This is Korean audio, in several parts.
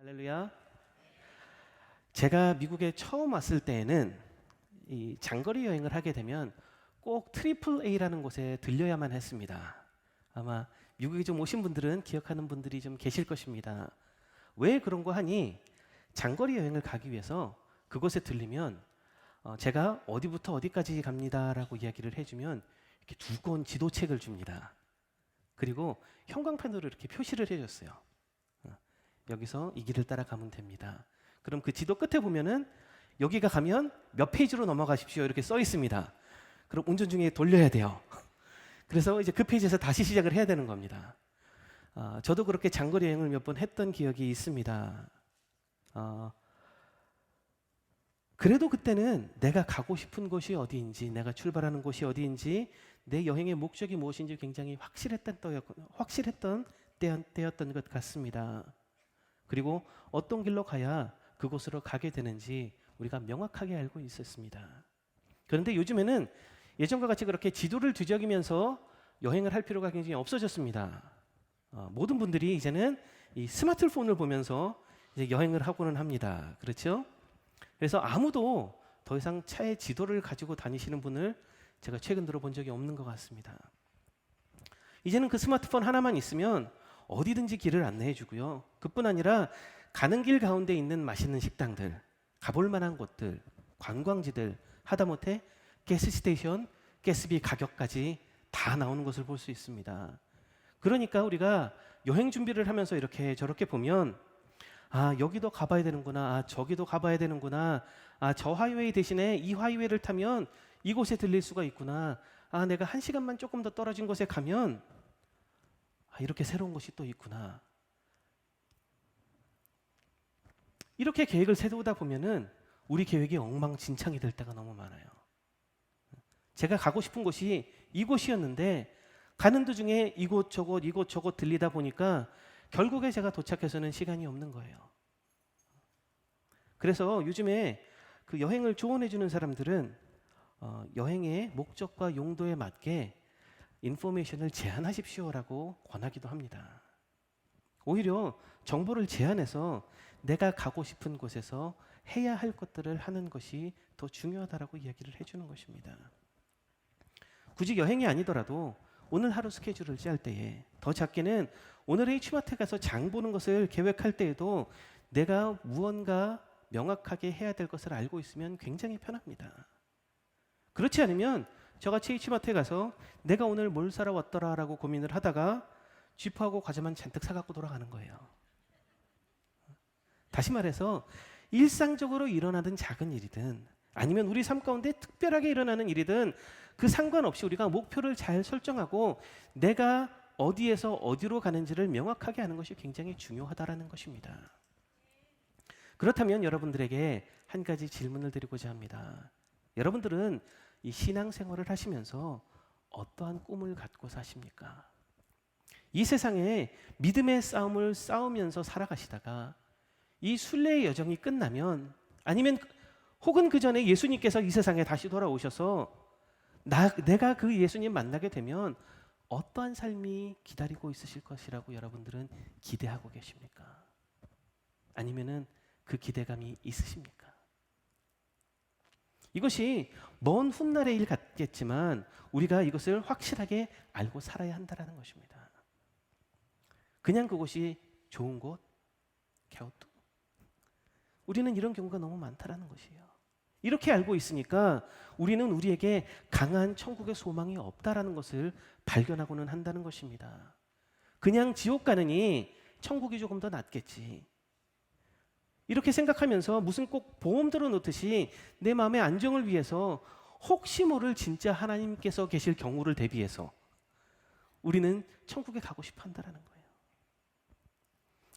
할렐루야. 제가 미국에 처음 왔을 때에는 이 장거리 여행을 하게 되면 꼭 트리플 A라는 곳에 들려야만 했습니다. 아마 미국에 좀 오신 분들은 기억하는 분들이 좀 계실 것입니다. 왜 그런 거 하니? 장거리 여행을 가기 위해서 그곳에 들리면 제가 어디부터 어디까지 갑니다라고 이야기를 해주면 이렇게 두꺼운 지도책을 줍니다. 그리고 형광펜으로 이렇게 표시를 해줬어요. 여기서 이 길을 따라가면 됩니다. 그럼 그 지도 끝에 보면은 여기가 가면 몇 페이지로 넘어가십시오 이렇게 써 있습니다. 그럼 운전 중에 돌려야 돼요. 그래서 이제 그 페이지에서 다시 시작을 해야 되는 겁니다. 저도 그렇게 장거리 여행을 몇 번 했던 기억이 있습니다. 그래도 그때는 내가 가고 싶은 곳이 어디인지, 내가 출발하는 곳이 어디인지, 내 여행의 목적이 무엇인지 굉장히 확실했던 때였던 것 같습니다. 그리고 어떤 길로 가야 그곳으로 가게 되는지 우리가 명확하게 알고 있었습니다. 그런데 요즘에는 예전과 같이 그렇게 지도를 뒤적이면서 여행을 할 필요가 굉장히 없어졌습니다. 모든 분들이 이제는 이 스마트폰을 보면서 이제 여행을 하고는 합니다. 그렇죠? 그래서 아무도 더 이상 차에 지도를 가지고 다니시는 분을 제가 최근 들어 본 적이 없는 것 같습니다. 이제는 그 스마트폰 하나만 있으면 어디든지 길을 안내해 주고요. 그뿐 아니라 가는 길 가운데 있는 맛있는 식당들, 가볼 만한 곳들, 관광지들, 하다못해 가스스테이션, 가스비 가격까지 다 나오는 것을 볼 수 있습니다. 그러니까 우리가 여행 준비를 하면서 이렇게 저렇게 보면 여기도 가봐야 되는구나, 저기도 가봐야 되는구나, 저 하이웨이 대신에 이 하이웨이를 타면 이곳에 들릴 수가 있구나, 내가 1시간만 조금 더 떨어진 곳에 가면 이렇게 새로운 곳이 또 있구나. 이렇게 계획을 세우다 보면은 우리 계획이 엉망진창이 될 때가 너무 많아요. 제가 가고 싶은 곳이 이곳이었는데 가는 도중에 이곳 저곳 들리다 보니까 결국에 제가 도착해서는 시간이 없는 거예요. 그래서 요즘에 그 여행을 조언해 주는 사람들은 여행의 목적과 용도에 맞게 인포메이션을 제한하십시오라고 권하기도 합니다. 오히려 정보를 제한해서 내가 가고 싶은 곳에서 해야 할 것들을 하는 것이 더 중요하다라고 이야기를 해주는 것입니다. 굳이 여행이 아니더라도 오늘 하루 스케줄을 짤 때에, 더 작게는 오늘 H마트 가서 장 보는 것을 계획할 때에도 내가 무언가 명확하게 해야 될 것을 알고 있으면 굉장히 편합니다. 그렇지 않으면 저같이 H마트에 가서 내가 오늘 뭘 사러 왔더라라고 고민을 하다가 쥐포하고 과자만 잔뜩 사갖고 돌아가는 거예요. 다시 말해서 일상적으로 일어나는 작은 일이든 아니면 우리 삶 가운데 특별하게 일어나는 일이든 그 상관없이 우리가 목표를 잘 설정하고 내가 어디에서 어디로 가는지를 명확하게 하는 것이 굉장히 중요하다라는 것입니다. 그렇다면 여러분들에게 한 가지 질문을 드리고자 합니다. 여러분들은 이 신앙생활을 하시면서 어떠한 꿈을 갖고 사십니까? 이 세상에 믿음의 싸움을 싸우면서 살아가시다가 이 순례의 여정이 끝나면, 아니면 혹은 그 전에 예수님께서 이 세상에 다시 돌아오셔서 내가 그 예수님 만나게 되면 어떠한 삶이 기다리고 있으실 것이라고 여러분들은 기대하고 계십니까? 아니면은 그 기대감이 있으십니까? 이것이 먼 훗날의 일 같겠지만 우리가 이것을 확실하게 알고 살아야 한다는 것입니다. 그냥 그곳이 좋은 곳, 갸우뚱. 우리는 이런 경우가 너무 많다라는 것이에요. 이렇게 알고 있으니까 우리는 우리에게 강한 천국의 소망이 없다라는 것을 발견하고는 한다는 것입니다. 그냥 지옥 가느니 천국이 조금 더 낫겠지, 이렇게 생각하면서 무슨 꼭 보험 들어놓듯이 내 마음의 안정을 위해서 혹시 모를 진짜 하나님께서 계실 경우를 대비해서 우리는 천국에 가고 싶어 한다는 거예요.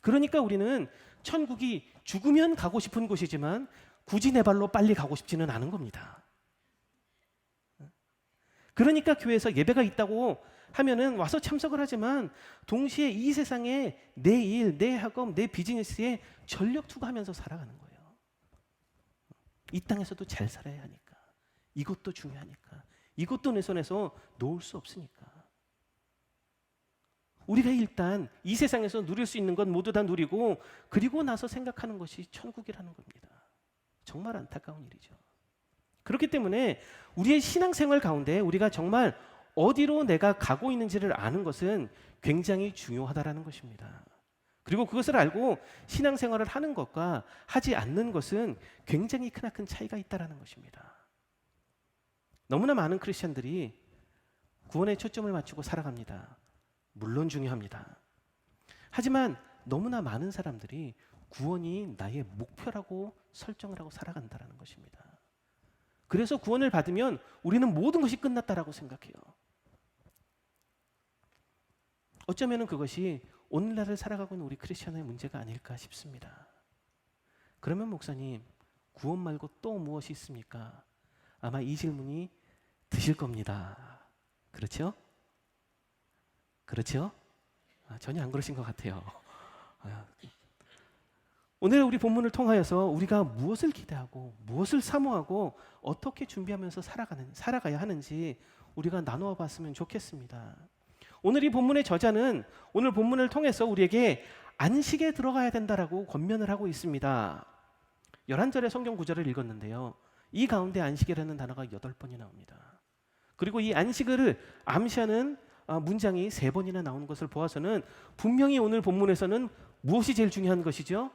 그러니까 우리는 천국이 죽으면 가고 싶은 곳이지만 굳이 내 발로 빨리 가고 싶지는 않은 겁니다. 그러니까 교회에서 예배가 있다고 하면은 와서 참석을 하지만 동시에 이 세상에 내 일, 내 학업, 내 비즈니스에 전력 투구하면서 살아가는 거예요. 이 땅에서도 잘 살아야 하니까, 이것도 중요하니까, 이것도 내 손에서 놓을 수 없으니까. 우리가 일단 이 세상에서 누릴 수 있는 건 모두 다 누리고 그리고 나서 생각하는 것이 천국이라는 겁니다. 정말 안타까운 일이죠. 그렇기 때문에 우리의 신앙생활 가운데 우리가 정말 어디로 내가 가고 있는지를 아는 것은 굉장히 중요하다라는 것입니다. 그리고 그것을 알고 신앙생활을 하는 것과 하지 않는 것은 굉장히 크나큰 차이가 있다라는 것입니다. 너무나 많은 크리스천들이 구원에 초점을 맞추고 살아갑니다. 물론 중요합니다. 하지만 너무나 많은 사람들이 구원이 나의 목표라고 설정을 하고 살아간다는 것입니다. 그래서 구원을 받으면 우리는 모든 것이 끝났다라고 생각해요. 어쩌면 그것이 오늘날을 살아가고 있는 우리 크리스천의 문제가 아닐까 싶습니다. 그러면 목사님, 구원 말고 또 무엇이 있습니까? 아마 이 질문이 드실 겁니다. 그렇죠? 그렇죠? 전혀 안 그러신 것 같아요. 오늘 우리 본문을 통하여서 우리가 무엇을 기대하고 무엇을 사모하고 어떻게 준비하면서 살아가야 하는지 우리가 나누어 봤으면 좋겠습니다. 오늘 이 본문의 저자는 오늘 본문을 통해서 우리에게 안식에 들어가야 된다라고 권면을 하고 있습니다. 11절의 성경 구절을 읽었는데요. 이 가운데 안식이라는 단어가 8번이 나옵니다. 그리고 이 안식을 암시하는 문장이 3번이나 나오는 것을 보아서는 분명히 오늘 본문에서는 무엇이 제일 중요한 것이죠?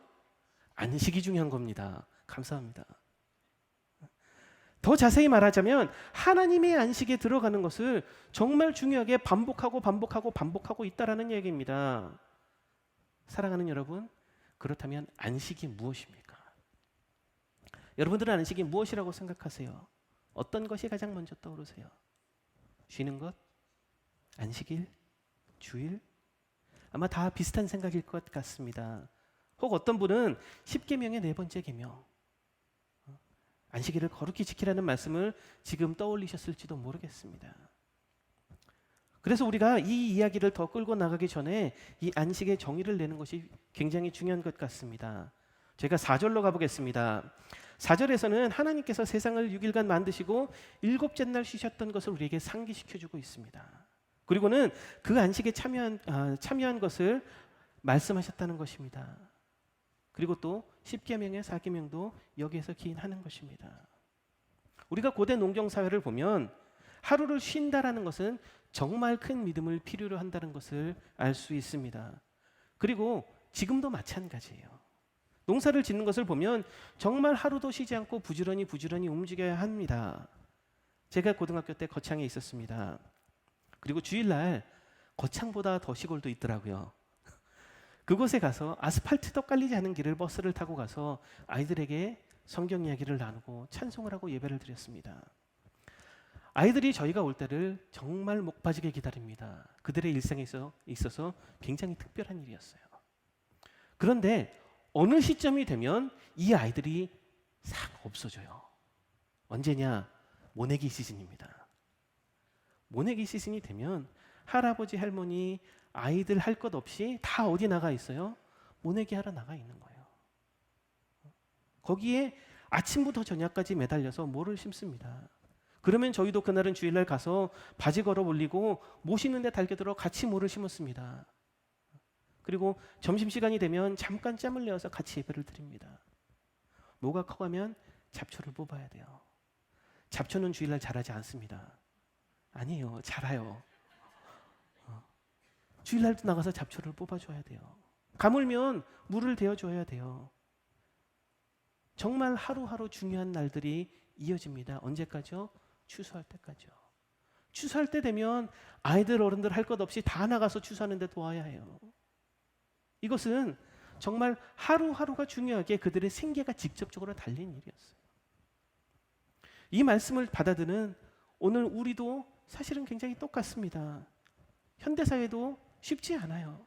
안식이 중요한 겁니다. 감사합니다. 더 자세히 말하자면 하나님의 안식에 들어가는 것을 정말 중요하게 반복하고 있다라는 얘기입니다. 사랑하는 여러분, 그렇다면 안식이 무엇입니까? 여러분들은 안식이 무엇이라고 생각하세요? 어떤 것이 가장 먼저 떠오르세요? 쉬는 것? 안식일? 주일? 아마 다 비슷한 생각일 것 같습니다. 혹 어떤 분은 10계명의 4번째 계명, 안식일을 거룩히 지키라는 말씀을 지금 떠올리셨을지도 모르겠습니다. 그래서 우리가 이 이야기를 더 끌고 나가기 전에 이 안식의 정의를 내는 것이 굉장히 중요한 것 같습니다. 제가 4절로 가보겠습니다. 4절에서는 하나님께서 세상을 6일간 만드시고 7째 날 쉬셨던 것을 우리에게 상기시켜주고 있습니다. 그리고는 그 안식에 참여한 것을 말씀하셨다는 것입니다. 그리고 또 10계명의 4계명도 여기에서 기인하는 것입니다. 우리가 고대 농경 사회를 보면 하루를 쉰다라는 것은 정말 큰 믿음을 필요로 한다는 것을 알 수 있습니다. 그리고 지금도 마찬가지예요. 농사를 짓는 것을 보면 정말 하루도 쉬지 않고 부지런히 움직여야 합니다. 제가 고등학교 때 거창에 있었습니다. 그리고 주일날 거창보다 더 시골도 있더라고요. 그곳에 가서 아스팔트도 깔리지 않은 길을 버스를 타고 가서 아이들에게 성경 이야기를 나누고 찬송을 하고 예배를 드렸습니다. 아이들이 저희가 올 때를 정말 목 빠지게 기다립니다. 그들의 일상에 있어서 굉장히 특별한 일이었어요. 그런데 어느 시점이 되면 이 아이들이 싹 없어져요. 언제냐? 모내기 시즌입니다. 모내기 시즌이 되면 할아버지, 할머니, 아이들 할 것 없이 다 어디 나가 있어요? 모내기 하러 나가 있는 거예요. 거기에 아침부터 저녁까지 매달려서 모를 심습니다. 그러면 저희도 그날은 주일날 가서 바지 걸어 올리고 모 심는 데 달겨들어 같이 모를 심었습니다. 그리고 점심시간이 되면 잠깐 짬을 내어서 같이 예배를 드립니다. 모가 커가면 잡초를 뽑아야 돼요. 잡초는 주일날 자라지 않습니다. 아니에요, 자라요. 주일날도 나가서 잡초를 뽑아줘야 돼요. 가물면 물을 대어줘야 돼요. 정말 하루하루 중요한 날들이 이어집니다. 언제까지요? 추수할 때까지요. 추수할 때 되면 아이들, 어른들 할 것 없이 다 나가서 추수하는 데 도와야 해요. 이것은 정말 하루하루가 중요하게 그들의 생계가 직접적으로 달린 일이었어요. 이 말씀을 받아드는 오늘 우리도 사실은 굉장히 똑같습니다. 현대사회도 쉽지 않아요.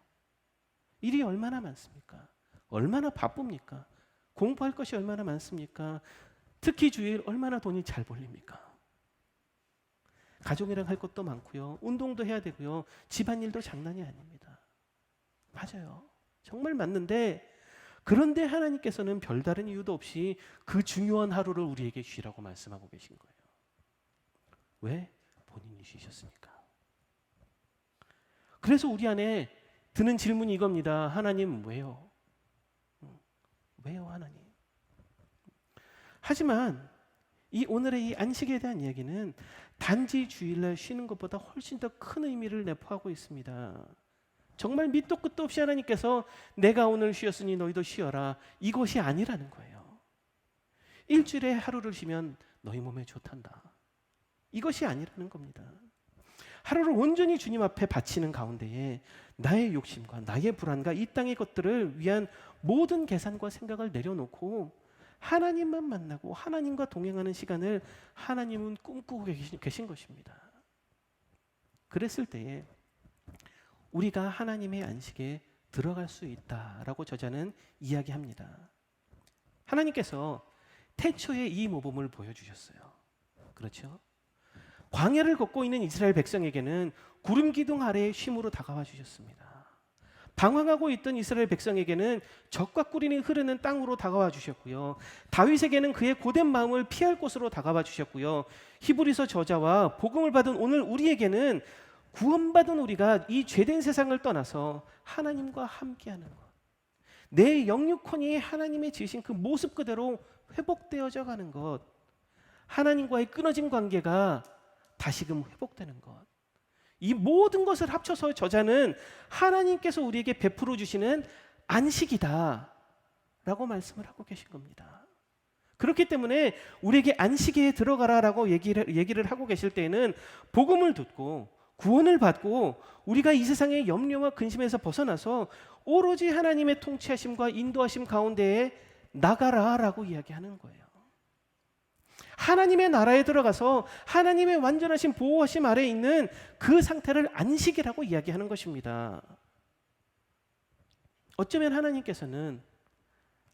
일이 얼마나 많습니까? 얼마나 바쁩니까? 공부할 것이 얼마나 많습니까? 특히 주일 얼마나 돈이 잘 벌립니까? 가족이랑 할 것도 많고요. 운동도 해야 되고요. 집안일도 장난이 아닙니다. 맞아요. 정말 맞는데 그런데 하나님께서는 별다른 이유도 없이 그 중요한 하루를 우리에게 쉬라고 말씀하고 계신 거예요. 왜? 본인이 쉬셨으니까. 그래서 우리 안에 드는 질문이 이겁니다. 하나님 왜요? 왜요 하나님? 하지만 이 오늘의 이 안식에 대한 이야기는 단지 주일날 쉬는 것보다 훨씬 더 큰 의미를 내포하고 있습니다. 정말 밑도 끝도 없이 하나님께서 내가 오늘 쉬었으니 너희도 쉬어라, 이것이 아니라는 거예요. 일주일에 하루를 쉬면 너희 몸에 좋단다, 이것이 아니라는 겁니다. 하루를 온전히 주님 앞에 바치는 가운데에 나의 욕심과 나의 불안과 이 땅의 것들을 위한 모든 계산과 생각을 내려놓고 하나님만 만나고 하나님과 동행하는 시간을 하나님은 꿈꾸고 계신 것입니다. 그랬을 때에 우리가 하나님의 안식에 들어갈 수 있다라고 저자는 이야기합니다. 하나님께서 태초에 이 모범을 보여주셨어요. 그렇죠? 광야를 걷고 있는 이스라엘 백성에게는 구름 기둥 아래의 쉼으로 다가와 주셨습니다. 방황하고 있던 이스라엘 백성에게는 적과 꿀이 흐르는 땅으로 다가와 주셨고요. 다윗에게는 그의 고된 마음을 피할 곳으로 다가와 주셨고요. 히브리서 저자와 복음을 받은 오늘 우리에게는 구원받은 우리가 이 죄된 세상을 떠나서 하나님과 함께하는 것, 내 영육혼이 하나님의 지으신 그 모습 그대로 회복되어져 가는 것, 하나님과의 끊어진 관계가 다시금 회복되는 것, 이 모든 것을 합쳐서 저자는 하나님께서 우리에게 베풀어 주시는 안식이다 라고 말씀을 하고 계신 겁니다. 그렇기 때문에 우리에게 안식에 들어가라라고 얘기를 하고 계실 때에는 복음을 듣고 구원을 받고 우리가 이 세상의 염려와 근심에서 벗어나서 오로지 하나님의 통치하심과 인도하심 가운데에 나가라라고 이야기하는 거예요. 하나님의 나라에 들어가서 하나님의 완전하신 보호하심 아래에 있는 그 상태를 안식이라고 이야기하는 것입니다. 어쩌면 하나님께서는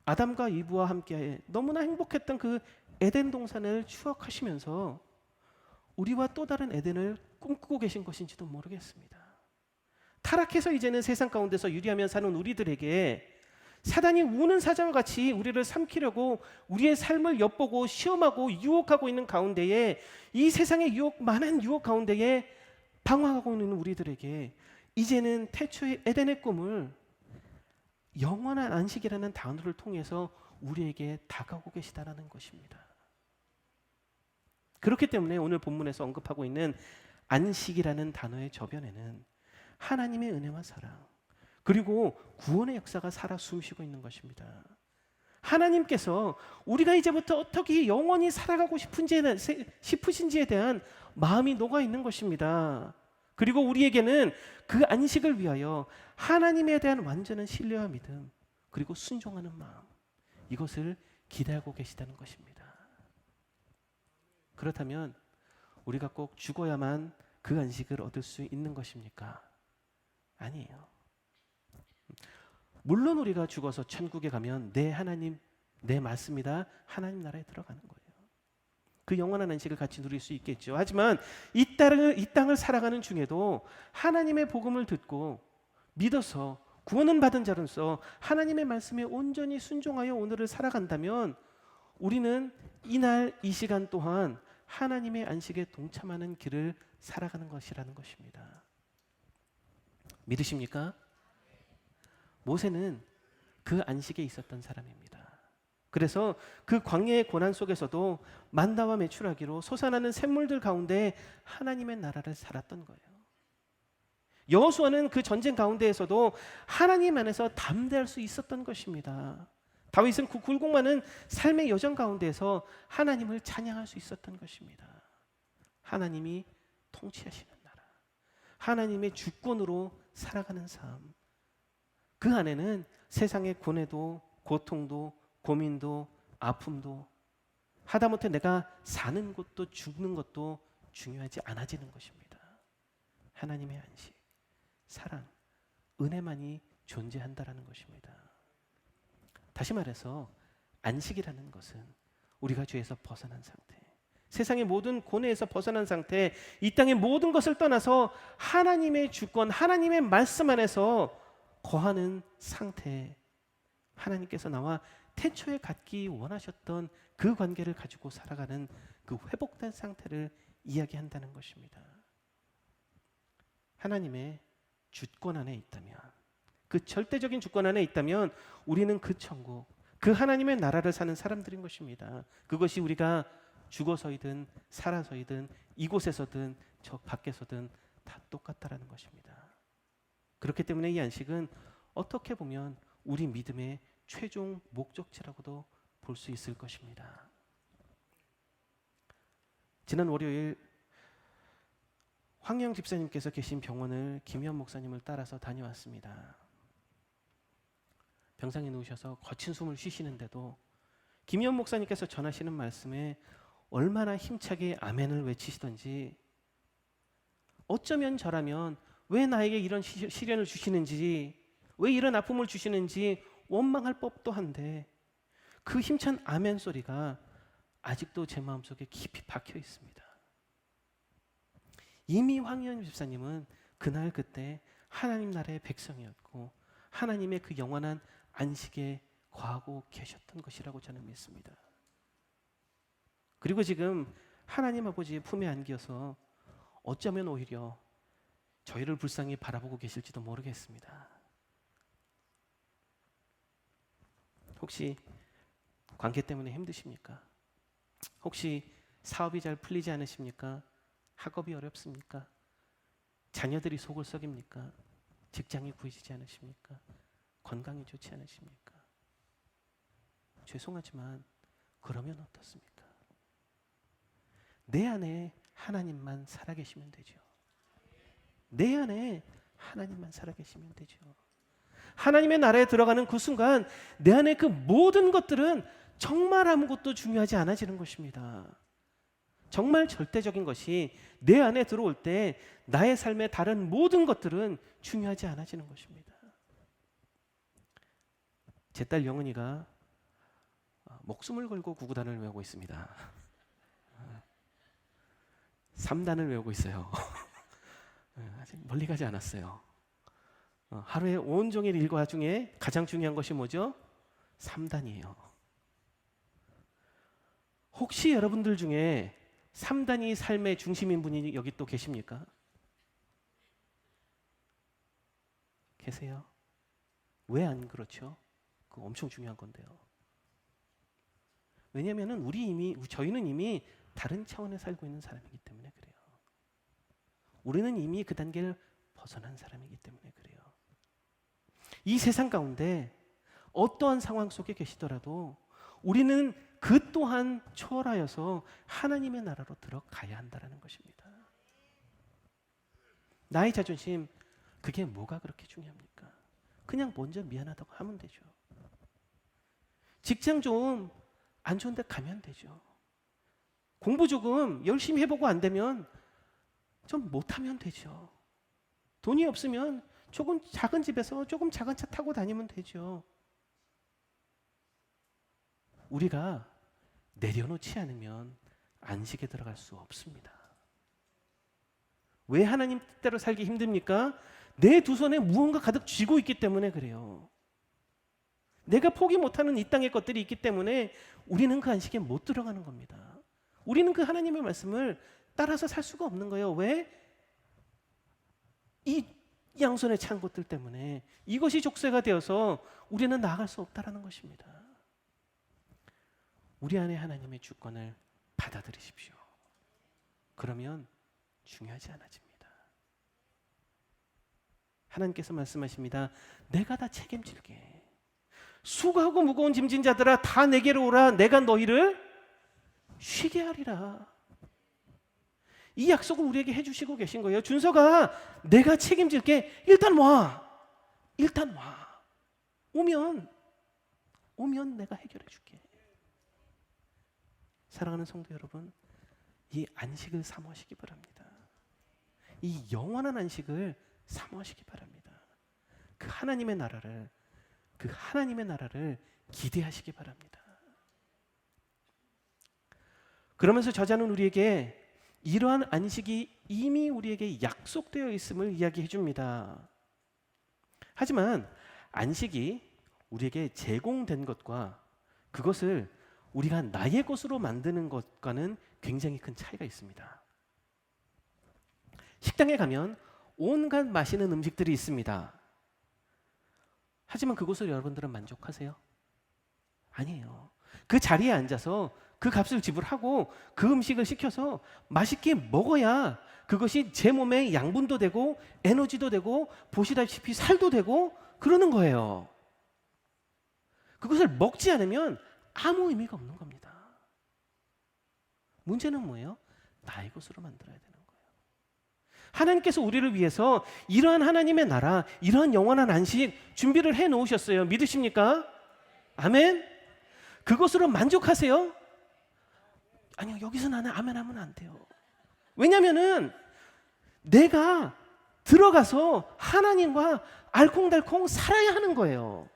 아담과 이브와 함께 너무나 행복했던 그 에덴 동산을 추억하시면서 우리와 또 다른 에덴을 꿈꾸고 계신 것인지도 모르겠습니다. 타락해서 이제는 세상 가운데서 유리하며 사는 우리들에게 사단이 우는 사자와 같이 우리를 삼키려고 우리의 삶을 엿보고 시험하고 유혹하고 있는 가운데에, 이 세상의 많은 유혹 가운데에 방황하고 있는 우리들에게 이제는 태초의 에덴의 꿈을 영원한 안식이라는 단어를 통해서 우리에게 다가오고 계시다라는 것입니다. 그렇기 때문에 오늘 본문에서 언급하고 있는 안식이라는 단어의 저변에는 하나님의 은혜와 사랑, 그리고 구원의 역사가 살아 숨쉬고 있는 것입니다. 하나님께서 우리가 이제부터 어떻게 영원히 살아가고 싶으신지에 대한 마음이 녹아 있는 것입니다. 그리고 우리에게는 그 안식을 위하여 하나님에 대한 완전한 신뢰와 믿음, 그리고 순종하는 마음, 이것을 기대하고 계시다는 것입니다. 그렇다면 우리가 꼭 죽어야만 그 안식을 얻을 수 있는 것입니까? 아니에요. 물론 우리가 죽어서 천국에 가면 네 하나님, 네 맞습니다, 하나님 나라에 들어가는 거예요. 그 영원한 안식을 같이 누릴 수 있겠죠. 하지만 이 땅을 살아가는 중에도 하나님의 복음을 듣고 믿어서 구원은 받은 자로서 하나님의 말씀에 온전히 순종하여 오늘을 살아간다면 우리는 이날 이 시간 또한 하나님의 안식에 동참하는 길을 살아가는 것이라는 것입니다. 믿으십니까? 모세는 그 안식에 있었던 사람입니다. 그래서 그 광야의 고난 속에서도 만나와 메추라기로 솟아나는 샘물들 가운데 하나님의 나라를 살았던 거예요. 여호수아는 그 전쟁 가운데에서도 하나님 안에서 담대할 수 있었던 것입니다. 다윗은 그 굴곡 많은 삶의 여정 가운데에서 하나님을 찬양할 수 있었던 것입니다. 하나님이 통치하시는 나라, 하나님의 주권으로 살아가는 삶, 그 안에는 세상의 고뇌도 고통도 고민도 아픔도 하다못해 내가 사는 것도 죽는 것도 중요하지 않아지는 것입니다. 하나님의 안식, 사랑, 은혜만이 존재한다라는 것입니다. 다시 말해서 안식이라는 것은 우리가 죄에서 벗어난 상태, 세상의 모든 고뇌에서 벗어난 상태, 이 땅의 모든 것을 떠나서 하나님의 주권, 하나님의 말씀 안에서 거하는 상태, 하나님께서 나와 태초에 갖기 원하셨던 그 관계를 가지고 살아가는 그 회복된 상태를 이야기한다는 것입니다. 하나님의 주권 안에 있다면 그 절대적인 주권 안에 있다면 우리는 그 천국, 그 하나님의 나라를 사는 사람들인 것입니다. 그것이 우리가 죽어서이든 살아서이든 이곳에서든 저 밖에서든 다 똑같다라는 것입니다. 그렇기 때문에 이 안식은 어떻게 보면 우리 믿음의 최종 목적지라고도 볼 수 있을 것입니다. 지난 월요일 황영 집사님께서 계신 병원을 김현 목사님을 따라서 다녀왔습니다. 병상에 누우셔서 거친 숨을 쉬시는데도 김현 목사님께서 전하시는 말씀에 얼마나 힘차게 아멘을 외치시던지, 어쩌면 저라면 왜 나에게 이런 시련을 주시는지, 왜 이런 아픔을 주시는지 원망할 법도 한데 그 힘찬 아멘 소리가 아직도 제 마음속에 깊이 박혀 있습니다. 이미 황희연 집사님은 그날 그때 하나님 나라의 백성이었고 하나님의 그 영원한 안식에 거하고 계셨던 것이라고 저는 믿습니다. 그리고 지금 하나님 아버지의 품에 안겨서 어쩌면 오히려 저희를 불쌍히 바라보고 계실지도 모르겠습니다. 혹시 관계 때문에 힘드십니까? 혹시 사업이 잘 풀리지 않으십니까? 학업이 어렵습니까? 자녀들이 속을 썩입니까? 직장이 구해지지 않으십니까? 건강이 좋지 않으십니까? 죄송하지만 그러면 어떻습니까? 내 안에 하나님만 살아계시면 되죠. 내 안에 하나님만 살아계시면 되죠. 하나님의 나라에 들어가는 그 순간 내 안에 그 모든 것들은 정말 아무것도 중요하지 않아지는 것입니다. 정말 절대적인 것이 내 안에 들어올 때 나의 삶의 다른 모든 것들은 중요하지 않아지는 것입니다. 제 딸 영은이가 목숨을 걸고 구구단을 외우고 있습니다. 3단을 외우고 있어요. 아직 멀리 가지 않았어요. 하루에 온종일 일과 중에 가장 중요한 것이 뭐죠? 3단이에요. 혹시 여러분들 중에 3단이 삶의 중심인 분이 여기 또 계십니까? 계세요? 왜 안 그렇죠? 그거 엄청 중요한 건데요. 왜냐하면 저희는 이미 다른 차원에 살고 있는 사람이기 때문에 그래요. 우리는 이미 그 단계를 벗어난 사람이기 때문에 그래요. 이 세상 가운데 어떠한 상황 속에 계시더라도 우리는 그 또한 초월하여서 하나님의 나라로 들어가야 한다는 것입니다. 나의 자존심, 그게 뭐가 그렇게 중요합니까? 그냥 먼저 미안하다고 하면 되죠. 직장 좀 안 좋은 데 가면 되죠. 공부 조금 열심히 해보고 안 되면 좀 못하면 되죠. 돈이 없으면 조금 작은 집에서 조금 작은 차 타고 다니면 되죠. 우리가 내려놓지 않으면 안식에 들어갈 수 없습니다. 왜 하나님 뜻대로 살기 힘듭니까? 내 두 손에 무언가 가득 쥐고 있기 때문에 그래요. 내가 포기 못하는 이 땅의 것들이 있기 때문에 우리는 그 안식에 못 들어가는 겁니다. 우리는 그 하나님의 말씀을 따라서 살 수가 없는 거예요. 왜? 이 양손에 찬 것들 때문에 이것이 족쇄가 되어서 우리는 나아갈 수 없다는 것입니다. 우리 안에 하나님의 주권을 받아들이십시오. 그러면 중요하지 않아집니다. 하나님께서 말씀하십니다. 내가 다 책임질게. 수고하고 무거운 짐진 자들아 다 내게로 오라. 내가 너희를 쉬게 하리라. 이 약속을 우리에게 해주시고 계신 거예요. 준서가 내가 책임질게. 일단 와. 일단 와. 오면 내가 해결해 줄게. 사랑하는 성도 여러분, 이 안식을 사모하시기 바랍니다. 이 영원한 안식을 사모하시기 바랍니다. 그 하나님의 나라를 기대하시기 바랍니다. 그러면서 저자는 우리에게 이러한 안식이 이미 우리에게 약속되어 있음을 이야기해 줍니다. 하지만 안식이 우리에게 제공된 것과 그것을 우리가 나의 것으로 만드는 것과는 굉장히 큰 차이가 있습니다. 식당에 가면 온갖 맛있는 음식들이 있습니다. 하지만 그곳으로 여러분들은 만족하세요? 아니에요. 그 자리에 앉아서 그 값을 지불하고 그 음식을 시켜서 맛있게 먹어야 그것이 제 몸에 양분도 되고 에너지도 되고 보시다시피 살도 되고 그러는 거예요. 그것을 먹지 않으면 아무 의미가 없는 겁니다. 문제는 뭐예요? 나의 것으로 만들어야 되는 거예요. 하나님께서 우리를 위해서 이러한 하나님의 나라, 이러한 영원한 안식 준비를 해 놓으셨어요. 믿으십니까? 아멘? 그것으로 만족하세요? 아니요, 여기서 나는 아멘 하면 안 돼요. 왜냐면은 내가 들어가서 하나님과 알콩달콩 살아야 하는 거예요.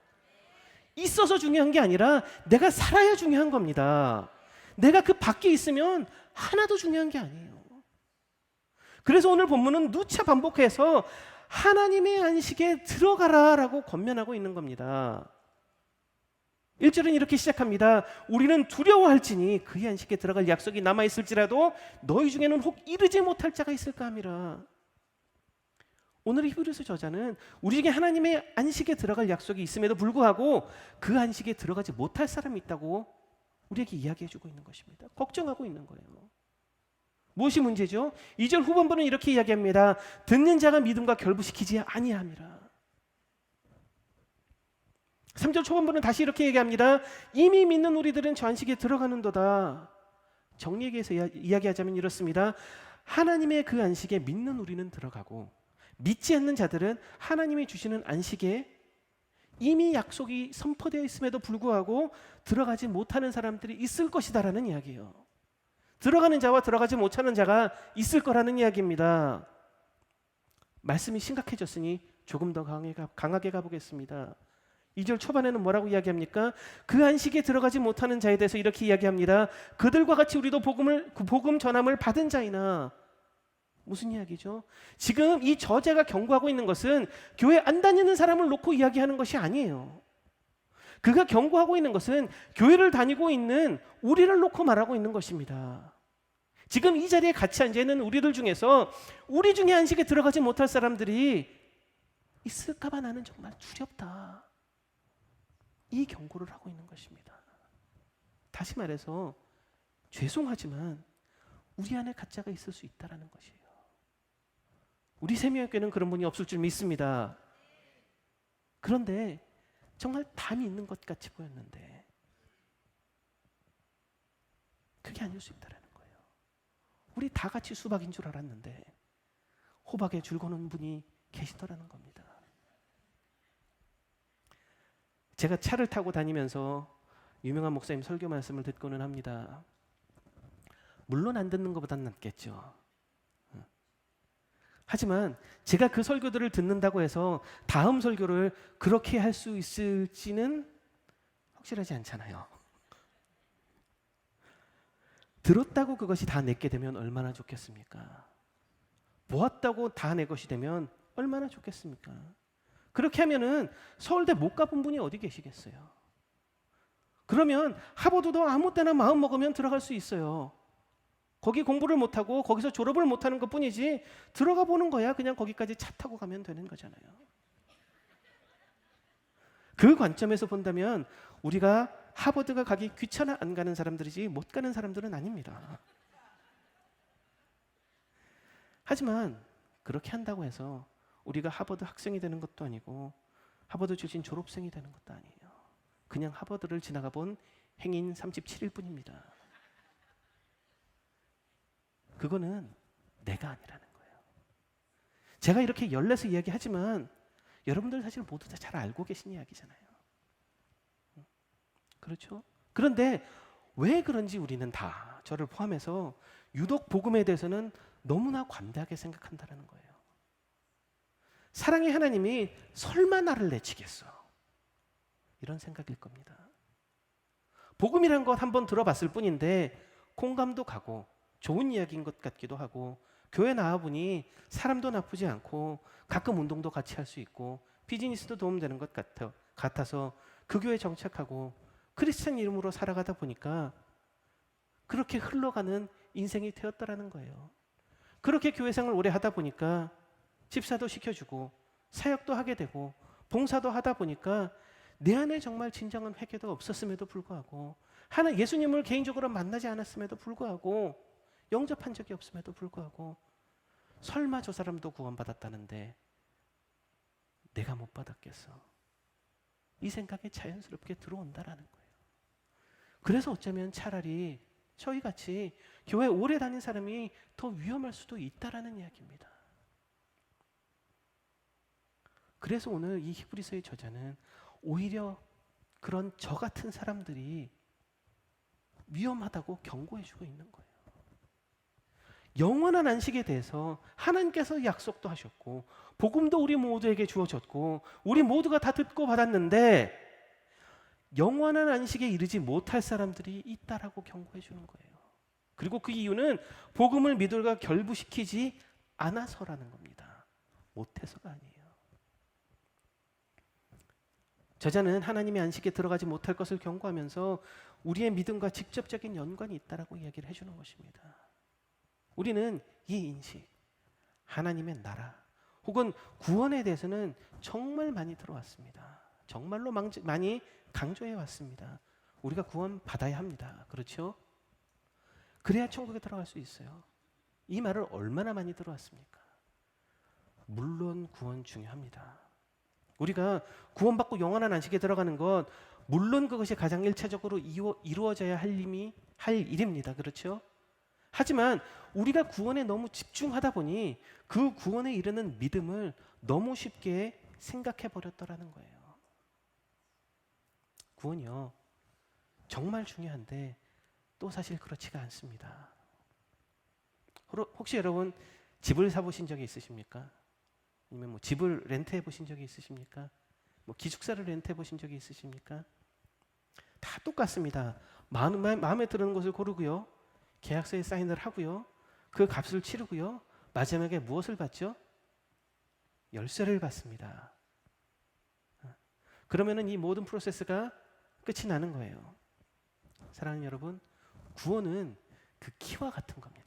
있어서 중요한 게 아니라 내가 살아야 중요한 겁니다. 내가 그 밖에 있으면 하나도 중요한 게 아니에요. 그래서 오늘 본문은 누차 반복해서 하나님의 안식에 들어가라라고 권면하고 있는 겁니다. 1절은 이렇게 시작합니다. 우리는 두려워할지니 그의 안식에 들어갈 약속이 남아있을지라도 너희 중에는 혹 이르지 못할 자가 있을까 함이라. 오늘 히브리서 저자는 우리 중에 하나님의 안식에 들어갈 약속이 있음에도 불구하고 그 안식에 들어가지 못할 사람이 있다고 우리에게 이야기해주고 있는 것입니다. 걱정하고 있는 거예요. 무엇이 문제죠? 2절 후반부는 이렇게 이야기합니다. 듣는 자가 믿음과 결부시키지 아니함이라. 3절 초반부는 다시 이렇게 얘기합니다. 이미 믿는 우리들은 저 안식에 들어가는도다. 정리해서 이야기하자면 이렇습니다. 하나님의 그 안식에 믿는 우리는 들어가고 믿지 않는 자들은 하나님이 주시는 안식에 이미 약속이 선포되어 있음에도 불구하고 들어가지 못하는 사람들이 있을 것이다라는 이야기예요. 들어가는 자와 들어가지 못하는 자가 있을 거라는 이야기입니다. 말씀이 심각해졌으니 조금 더 강하게 가보겠습니다. 2절 초반에는 뭐라고 이야기합니까? 그 안식에 들어가지 못하는 자에 대해서 이렇게 이야기합니다. 그들과 같이 우리도 복음 전함을 받은 자이나. 무슨 이야기죠? 지금 이 저자가 경고하고 있는 것은 교회 안 다니는 사람을 놓고 이야기하는 것이 아니에요. 그가 경고하고 있는 것은 교회를 다니고 있는 우리를 놓고 말하고 있는 것입니다. 지금 이 자리에 같이 앉아있는 우리들 중에서 우리 중에 안식에 들어가지 못할 사람들이 있을까 봐 나는 정말 두렵다. 이 경고를 하고 있는 것입니다. 다시 말해서 죄송하지만 우리 안에 가짜가 있을 수 있다는 것이에요. 우리 세미교회는 그런 분이 없을 줄 믿습니다. 그런데 정말 담이 있는 것 같이 보였는데 그게 아닐 수 있다는 거예요. 우리 다 같이 수박인 줄 알았는데 호박에 줄 거는 분이 계시더라는 겁니다. 제가 차를 타고 다니면서 유명한 목사님 설교 말씀을 듣고는 합니다. 물론 안 듣는 것보단 낫겠죠. 하지만 제가 그 설교들을 듣는다고 해서 다음 설교를 그렇게 할 수 있을지는 확실하지 않잖아요. 들었다고 그것이 다 내게 되면 얼마나 좋겠습니까? 보았다고 다 내 것이 되면 얼마나 좋겠습니까? 그렇게 하면은 서울대 못 가본 분이 어디 계시겠어요? 그러면 하버드도 아무 때나 마음 먹으면 들어갈 수 있어요. 거기 공부를 못하고 거기서 졸업을 못하는 것뿐이지 들어가 보는 거야. 그냥 거기까지 차 타고 가면 되는 거잖아요. 그 관점에서 본다면 우리가 하버드가 가기 귀찮아 안 가는 사람들이지 못 가는 사람들은 아닙니다. 하지만 그렇게 한다고 해서 우리가 하버드 학생이 되는 것도 아니고 하버드 출신 졸업생이 되는 것도 아니에요. 그냥 하버드를 지나가 본 행인 37일 뿐입니다. 그거는 내가 아니라는 거예요. 제가 이렇게 열내서 이야기하지만 여러분들 사실 모두 다 잘 알고 계신 이야기잖아요. 그렇죠? 그런데 왜 그런지 우리는 다 저를 포함해서 유독 복음에 대해서는 너무나 관대하게 생각한다는 거예요. 사랑의 하나님이 설마 나를 내치겠어? 이런 생각일 겁니다. 복음이란 것 한번 들어봤을 뿐인데 공감도 가고 좋은 이야기인 것 같기도 하고 교회 나와보니 사람도 나쁘지 않고 가끔 운동도 같이 할 수 있고 비즈니스도 도움되는 것 같아서 그 교회에 정착하고 크리스찬 이름으로 살아가다 보니까 그렇게 흘러가는 인생이 되었더라는 거예요. 그렇게 교회 생활을 오래 하다 보니까 집사도 시켜주고 사역도 하게 되고 봉사도 하다 보니까 내 안에 정말 진정한 회개도 없었음에도 불구하고, 예수님을 개인적으로 만나지 않았음에도 불구하고, 영접한 적이 없음에도 불구하고, 설마 저 사람도 구원받았다는데 내가 못 받았겠어, 이 생각이 자연스럽게 들어온다라는 거예요. 그래서 어쩌면 차라리 저희같이 교회 오래 다닌 사람이 더 위험할 수도 있다라는 이야기입니다. 그래서 오늘 이 히브리서의 저자는 오히려 그런 저 같은 사람들이 위험하다고 경고해주고 있는 거예요. 영원한 안식에 대해서 하나님께서 약속도 하셨고 복음도 우리 모두에게 주어졌고 우리 모두가 다 듣고 받았는데 영원한 안식에 이르지 못할 사람들이 있다라고 경고해 주는 거예요. 그리고 그 이유는 복음을 믿음과 결부시키지 않아서라는 겁니다. 못해서가 아니에요. 저자는 하나님의 안식에 들어가지 못할 것을 경고하면서 우리의 믿음과 직접적인 연관이 있다라고 이야기를 해주는 것입니다. 우리는 이 인식, 하나님의 나라 혹은 구원에 대해서는 정말 많이 들어왔습니다. 정말로 많이 강조해 왔습니다. 우리가 구원 받아야 합니다. 그렇죠? 그래야 천국에 들어갈 수 있어요. 이 말을 얼마나 많이 들어왔습니까? 물론 구원 중요합니다. 우리가 구원받고 영원한 안식에 들어가는 것, 물론 그것이 가장 1차적으로 이루어져야 할 일입니다. 그렇죠? 하지만 우리가 구원에 너무 집중하다 보니 그 구원에 이르는 믿음을 너무 쉽게 생각해 버렸더라는 거예요. 구원이요, 정말 중요한데 또 사실 그렇지가 않습니다. 혹시 여러분 집을 사보신 적이 있으십니까? 아니면 뭐 집을 렌트해 보신 적이 있으십니까? 뭐 기숙사를 렌트해 보신 적이 있으십니까? 다 똑같습니다. 마음에 드는 곳을 고르고요, 계약서에 사인을 하고요, 그 값을 치르고요, 마지막에 무엇을 받죠? 열쇠를 받습니다. 그러면은 이 모든 프로세스가 끝이 나는 거예요. 사랑하는 여러분, 구원은 그 키와 같은 겁니다.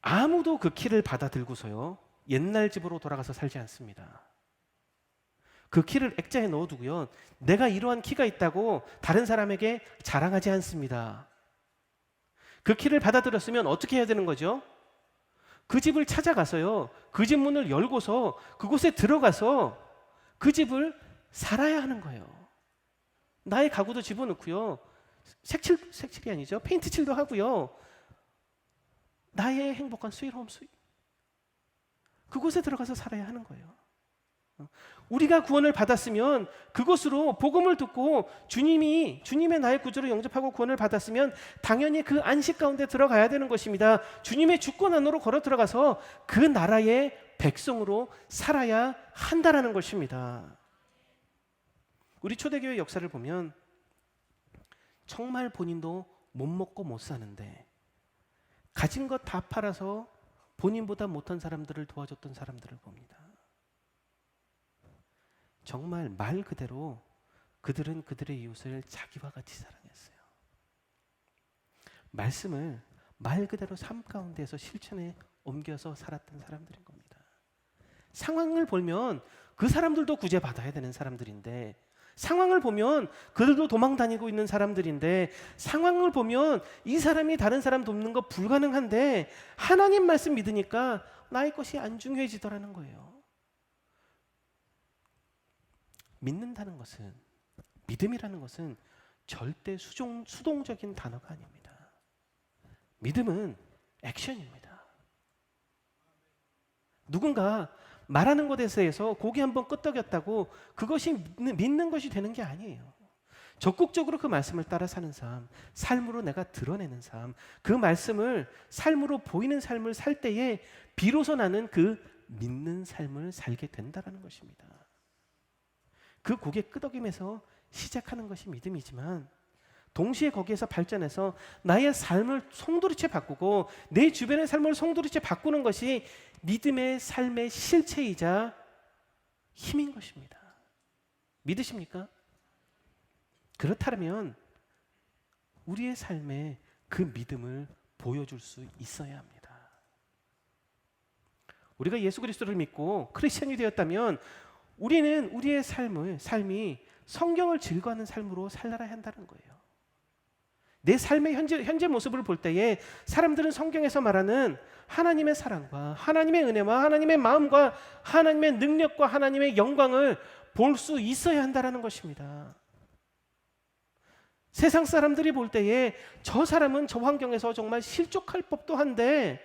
아무도 그 키를 받아 들고서요 옛날 집으로 돌아가서 살지 않습니다. 그 키를 액자에 넣어두고요, 내가 이러한 키가 있다고 다른 사람에게 자랑하지 않습니다. 그 키를 받아들였으면 어떻게 해야 되는 거죠? 그 집을 찾아가서요, 그 집 문을 열고서 그곳에 들어가서 그 집을 살아야 하는 거예요. 나의 가구도 집어넣고요, 색칠이 아니죠, 페인트칠도 하고요, 나의 행복한 스윗홈 그곳에 들어가서 살아야 하는 거예요. 우리가 구원을 받았으면 그곳으로 복음을 듣고 주님의 나의 구주로 영접하고 구원을 받았으면 당연히 그 안식 가운데 들어가야 되는 것입니다. 주님의 주권 안으로 걸어 들어가서 그 나라의 백성으로 살아야 한다라는 것입니다. 우리 초대교회 역사를 보면 정말 본인도 못 먹고 못 사는데 가진 것 다 팔아서 본인보다 못한 사람들을 도와줬던 사람들을 봅니다. 정말 말 그대로 그들은 그들의 이웃을 자기와 같이 사랑했어요. 말씀을 말 그대로 삶 가운데서 실천에 옮겨서 살았던 사람들인 겁니다. 상황을 보면 그 사람들도 구제받아야 되는 사람들인데, 상황을 보면 그들도 도망 다니고 있는 사람들인데, 상황을 보면 이 사람이 다른 사람 돕는 거 불가능한데 하나님 말씀 믿으니까 나의 것이 안 중요해지더라는 거예요. 믿는다는 것은, 믿음이라는 것은 절대 수동적인 단어가 아닙니다. 믿음은 액션입니다. 누군가 말하는 것에 대해서 고개 한번 끄덕였다고 그것이 믿는 것이 되는 게 아니에요. 적극적으로 그 말씀을 따라 사는 삶, 삶으로 내가 드러내는 삶, 그 말씀을 삶으로 보이는 삶을 살 때에 비로소 나는 그 믿는 삶을 살게 된다는 것입니다. 그 고개 끄덕임에서 시작하는 것이 믿음이지만 동시에 거기에서 발전해서 나의 삶을 송두리째 바꾸고 내 주변의 삶을 송두리째 바꾸는 것이 믿음의 삶의 실체이자 힘인 것입니다. 믿으십니까? 그렇다면 우리의 삶에 그 믿음을 보여줄 수 있어야 합니다. 우리가 예수 그리스도를 믿고 크리스천이 되었다면 우리는 우리의 삶이 성경을 즐거워하는 삶으로 살아야 한다는 거예요. 내 삶의 현재 모습을 볼 때에 사람들은 성경에서 말하는 하나님의 사랑과 하나님의 은혜와 하나님의 마음과 하나님의 능력과 하나님의 영광을 볼 수 있어야 한다는 것입니다. 세상 사람들이 볼 때에 저 사람은 저 환경에서 정말 실족할 법도 한데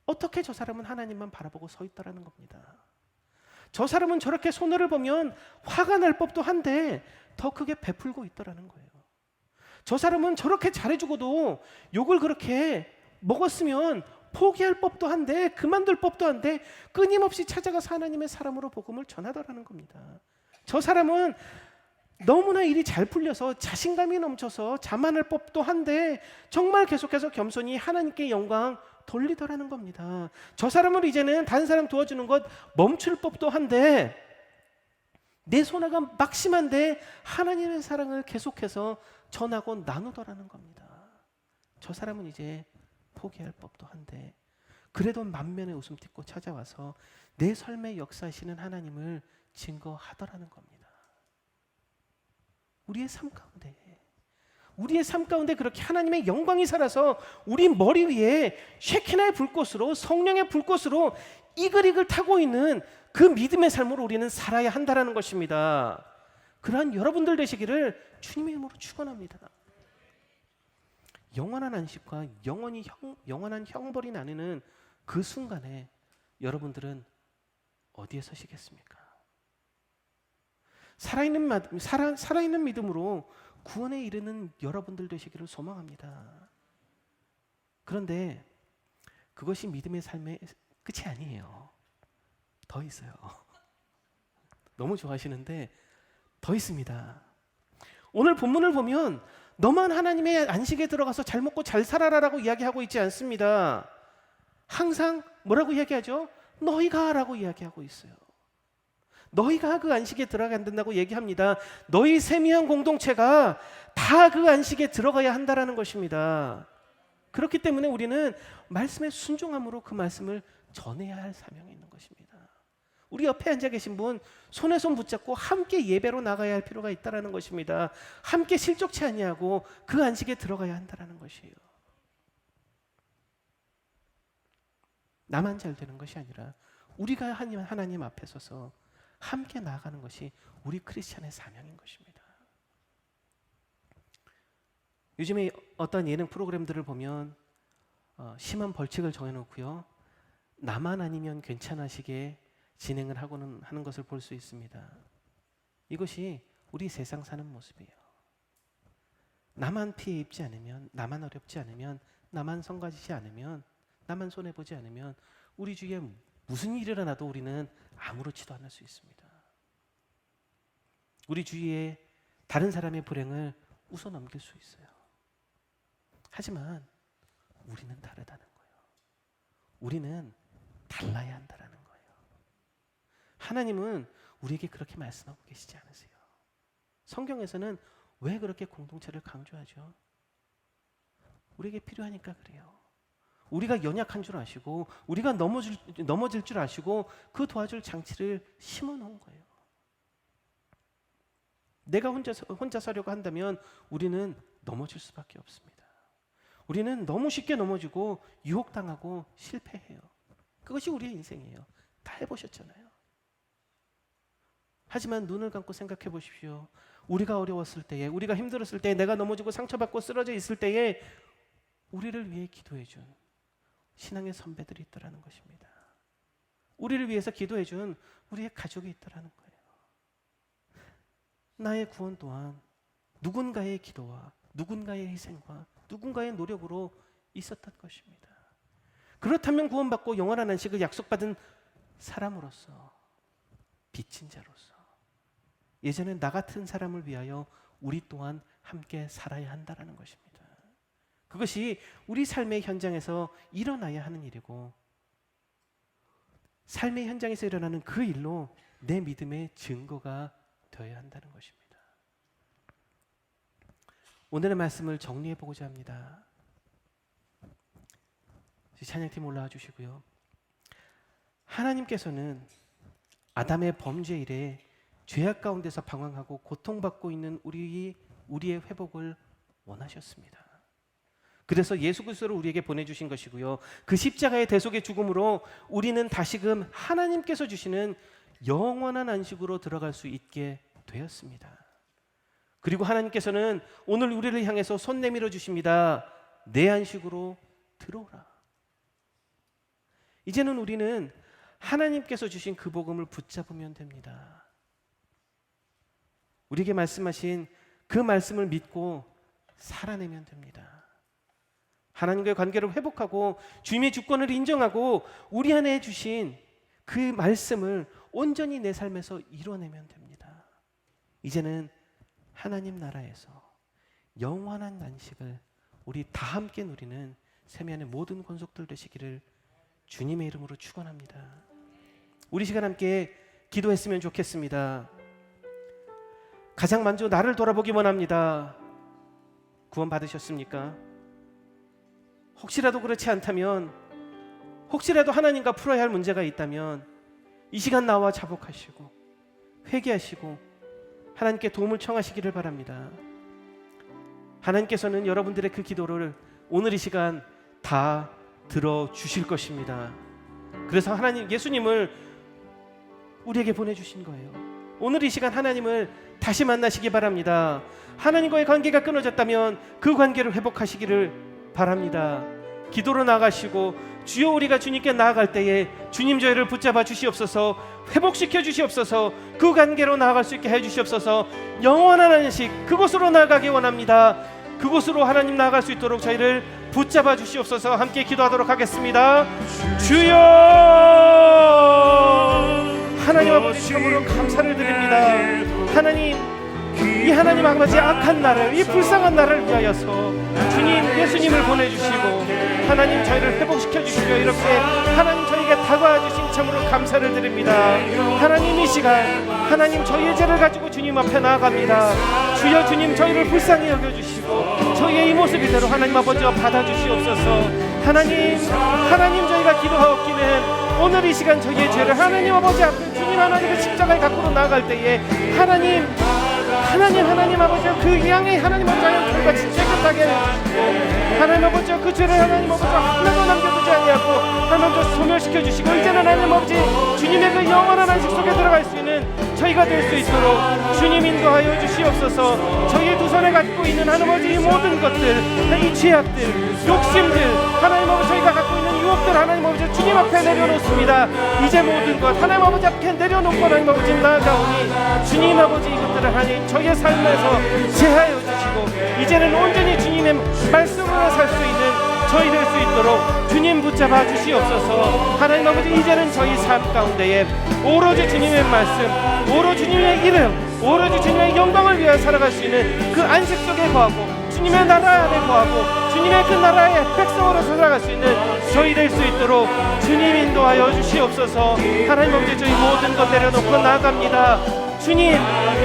어떻게 저 사람은 하나님만 바라보고 서 있다라는 겁니다. 저 사람은 저렇게 손해를 보면 화가 날 법도 한데 더 크게 베풀고 있더라는 거예요. 저 사람은 저렇게 잘해주고도 욕을 그렇게 먹었으면 포기할 법도 한데 그만둘 법도 한데 끊임없이 찾아가서 하나님의 사람으로 복음을 전하더라는 겁니다. 저 사람은 너무나 일이 잘 풀려서 자신감이 넘쳐서 자만할 법도 한데 정말 계속해서 겸손히 하나님께 영광 돌리더라는 겁니다. 저 사람은 이제는 다른 사람 도와주는 것 멈출 법도 한데 내 손해가 막심한데 하나님의 사랑을 계속해서 전하고 나누더라는 겁니다. 저 사람은 이제 포기할 법도 한데 그래도 만면의 웃음 띠고 찾아와서 내 삶의 역사하시는 하나님을 증거하더라는 겁니다. 우리의 삶 가운데 그렇게 하나님의 영광이 살아서 우리 머리 위에 쉐키나의 불꽃으로 성령의 불꽃으로 이글이글 타고 있는 그 믿음의 삶으로 우리는 살아야 한다는 것입니다. 그러한 여러분들 되시기를 주님의 이름으로 축원합니다. 영원한 안식과 영원한 형벌이 나누는 그 순간에 여러분들은 어디에 서시겠습니까? 살아있는 믿음으로 구원에 이르는 여러분들 되시기를 소망합니다. 그런데 그것이 믿음의 삶의 끝이 아니에요. 더 있어요. 너무 좋아하시는데 더 있습니다. 오늘 본문을 보면 너만 하나님의 안식에 들어가서 잘 먹고 잘 살아라라고 이야기하고 있지 않습니다. 항상 뭐라고 이야기하죠? 너희가 라고 이야기하고 있어요. 너희가 그 안식에 들어가야 된다고 얘기합니다. 너희 세미한 공동체가 다 그 안식에 들어가야 한다라는 것입니다. 그렇기 때문에 우리는 말씀에 순종함으로 그 말씀을 전해야 할 사명이 있는 것입니다. 우리 옆에 앉아 계신 분 손에 손 붙잡고 함께 예배로 나가야 할 필요가 있다라는 것입니다. 함께 실족치 아니하고 그 안식에 들어가야 한다라는 것이에요. 나만 잘 되는 것이 아니라 우리가 하나님 앞에 서서 함께 나아가는 것이 우리 크리스찬의 사명인 것입니다. 요즘에 어떤 예능 프로그램들을 보면 심한 벌칙을 정해놓고요, 나만 아니면 괜찮으시게 진행을 하는 것을 볼 수 있습니다. 이것이 우리 세상 사는 모습이에요. 나만 피해 입지 않으면, 나만 어렵지 않으면, 나만 성가지지 않으면, 나만 손해보지 않으면 우리 주위에 무슨 일이 일어나도 우리는 아무렇지도 않을 수 있습니다. 우리 주위에 다른 사람의 불행을 웃어 넘길 수 있어요. 하지만 우리는 다르다는 거예요. 우리는 달라야 한다는 거예요. 하나님은 우리에게 그렇게 말씀하고 계시지 않으세요. 성경에서는 왜 그렇게 공동체를 강조하죠? 우리에게 필요하니까 그래요. 우리가 연약한 줄 아시고 우리가 넘어질 줄 아시고 그 도와줄 장치를 심어놓은 거예요. 내가 혼자 서려고 한다면 우리는 넘어질 수밖에 없습니다. 우리는 너무 쉽게 넘어지고 유혹당하고 실패해요. 그것이 우리의 인생이에요. 다 해보셨잖아요. 하지만 눈을 감고 생각해 보십시오. 우리가 어려웠을 때에, 우리가 힘들었을 때에, 내가 넘어지고 상처받고 쓰러져 있을 때에 우리를 위해 기도해 준 신앙의 선배들이 있더라는 것입니다. 우리를 위해서 기도해 준 우리의 가족이 있더라는 거예요. 나의 구원 또한 누군가의 기도와 누군가의 희생과 누군가의 노력으로 있었던 것입니다. 그렇다면 구원받고 영원한 안식을 약속받은 사람으로서, 빚진 자로서 예전에 나 같은 사람을 위하여 우리 또한 함께 살아야 한다는 것입니다. 그것이 우리 삶의 현장에서 일어나야 하는 일이고, 삶의 현장에서 일어나는 그 일로 내 믿음의 증거가 되어야 한다는 것입니다. 오늘의 말씀을 정리해 보고자 합니다. 찬양팀 올라와 주시고요. 하나님께서는 아담의 범죄 이래 죄악 가운데서 방황하고 고통받고 있는 우리의 회복을 원하셨습니다. 그래서 예수 그리스도를 우리에게 보내주신 것이고요, 그 십자가의 대속의 죽음으로 우리는 다시금 하나님께서 주시는 영원한 안식으로 들어갈 수 있게 되었습니다. 그리고 하나님께서는 오늘 우리를 향해서 손 내밀어 주십니다. 내 안식으로 들어오라. 이제는 우리는 하나님께서 주신 그 복음을 붙잡으면 됩니다. 우리에게 말씀하신 그 말씀을 믿고 살아내면 됩니다. 하나님과의 관계를 회복하고 주님의 주권을 인정하고 우리 안에 주신 그 말씀을 온전히 내 삶에서 이뤄내면 됩니다. 이제는 하나님 나라에서 영원한 안식을 우리 다 함께 누리는 세미안의 모든 권속들 되시기를 주님의 이름으로 축원합니다. 우리 시간 함께 기도했으면 좋겠습니다. 가장 먼저 나를 돌아보기 원합니다. 구원 받으셨습니까? 혹시라도 그렇지 않다면, 혹시라도 하나님과 풀어야 할 문제가 있다면 이 시간 나와 자복하시고 회개하시고 하나님께 도움을 청하시기를 바랍니다. 하나님께서는 여러분들의 그 기도를 오늘 이 시간 다 들어주실 것입니다. 그래서 하나님, 예수님을 우리에게 보내주신 거예요. 오늘 이 시간 하나님을 다시 만나시기 바랍니다. 하나님과의 관계가 끊어졌다면 그 관계를 회복하시기를 바랍니다. 기도로 나가시고 주여, 우리가 주님께 나아갈 때에 주님 저희를 붙잡아 주시옵소서, 회복시켜 주시옵소서, 그 관계로 나아갈 수 있게 해 주시옵소서. 영원한 안식 그곳으로 나아가기 원합니다. 그곳으로 하나님 나아갈 수 있도록 저희를 붙잡아 주시옵소서. 함께 기도하도록 하겠습니다. 주여, 하나님 아버지 참으로 감사를 드립니다. 하나님, 이 하나님 아버지 악한 나를, 이 불쌍한 나를 위하여서 주님 예수님을 보내주시고 하나님 저희를 회복시켜 주시고 이렇게 하나님 저희에게 다가와 주신 참으로 감사를 드립니다. 하나님, 이 시간 하나님 저희의 죄를 가지고 주님 앞에 나아갑니다. 주여, 주님 저희를 불쌍히 여겨주시고 저희의 이 모습 이대로 하나님 아버지 받아주시옵소서. 하나님 저희가 기도하옵기는 오늘 이 시간 저희의 죄를 하나님 아버지 앞에 주님 하나님의 십자가의 밖으로 나아갈 때에 하나님 아버지 그 양의 하나님 아버지 불같이 깨끗하게 해주시고 하나님 아버지 그 죄를 하나님 아버지 하나도 남겨두지 아니하고 하나님 아버지 소멸시켜 주시고 이제는 하나님 아버지 주님의 그 영원한 안식 속에 들어갈 수 있는 저희가 될 수 있도록 주님 인도하여 주시옵소서. 저희의 두 손에 갖고 있는 하나님 아버지 이 모든 것들, 이 죄악들, 욕심들, 하나님 아버지 저희가 갖고 있는 유혹들 하나님 아버지 주님 앞에 내려놓습니다. 이제 모든 것 하나님 아버지 앞에 내려놓고 하나님 아버지 나아가오니 주님 아버지 이것들을 하나님 저희의 삶에서 제하여 주시고 이제는 온전히 주님의 말씀으로 살 수 있는 저희 될 수 있도록 주님 붙잡아 주시옵소서. 하나님 아버지 이제는 저희 삶 가운데에 오로지 주님의 말씀, 오로지 주님의 이름, 오로지 주님의 영광을 위하여 살아갈 수 있는 그 안식 속에 거하고 주님의 나라 안에 거하고 주님의 그 나라의 백성으로 살아갈 수 있는 저희 될 수 있도록 주님 인도하여 주시옵소서. 하나님 아버지 저희 모든 것 내려놓고 나아갑니다. 주님,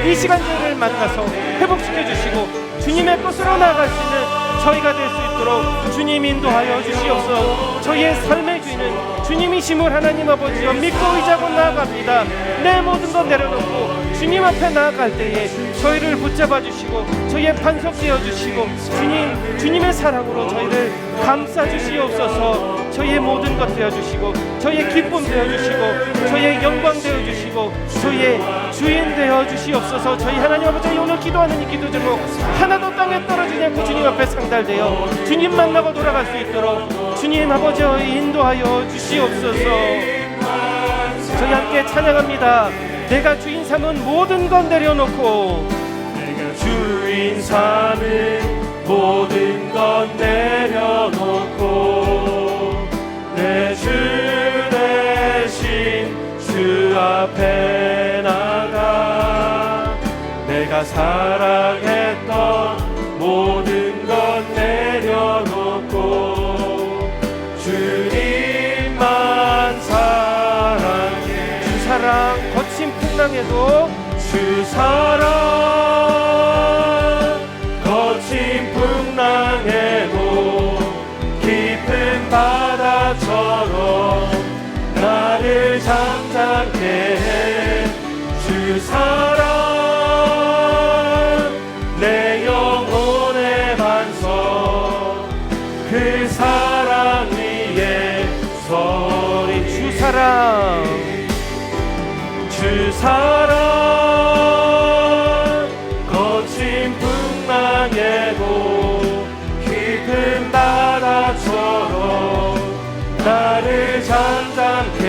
이 시간 저희를 만나서 회복시켜 주시고 주님의 것으로 나아갈 수 있는 저희가 될 수 있도록 주님 인도하여 주시옵소서. 저희의 삶의 주인은 주님이심을 하나님 아버지여 믿고 의지하고 나아갑니다. 내 모든 것 내려놓고 주님 앞에 나아갈 때에 저희를 붙잡아 주시고 저희의 반석 되어 주시고 주님의 사랑으로 저희를 감싸 주시옵소서. 저희의 모든 것 되어 주시고 저희의 기쁨 되어 주시고 저희의 영광 되어 주시고 저희의 주인 되어 주시옵소서. 저희 하나님 아버지 오늘 기도하는 이 기도 제목 하나도 땅에 떨어지지 않고 주님 앞에 상달되어 주님 만나고 돌아갈 수 있도록 주님 아버지 인도하여 주시옵소서. 저희 함께 찬양합니다. 내가 주인 삼은 모든 것 내려놓고, 내가 주인 삼은 모든 것 내려놓고 내 주 대신 주 앞에 나가 내가 사랑했던 모든 것 내려놓고 주님만 사랑해. 주 사랑 거친 풍랑에도 주 사랑 거친 풍랑에도 깊은 바다처럼 나를 그 사랑 거친 풍랑에도 깊은 바다처럼 나를 잔잔케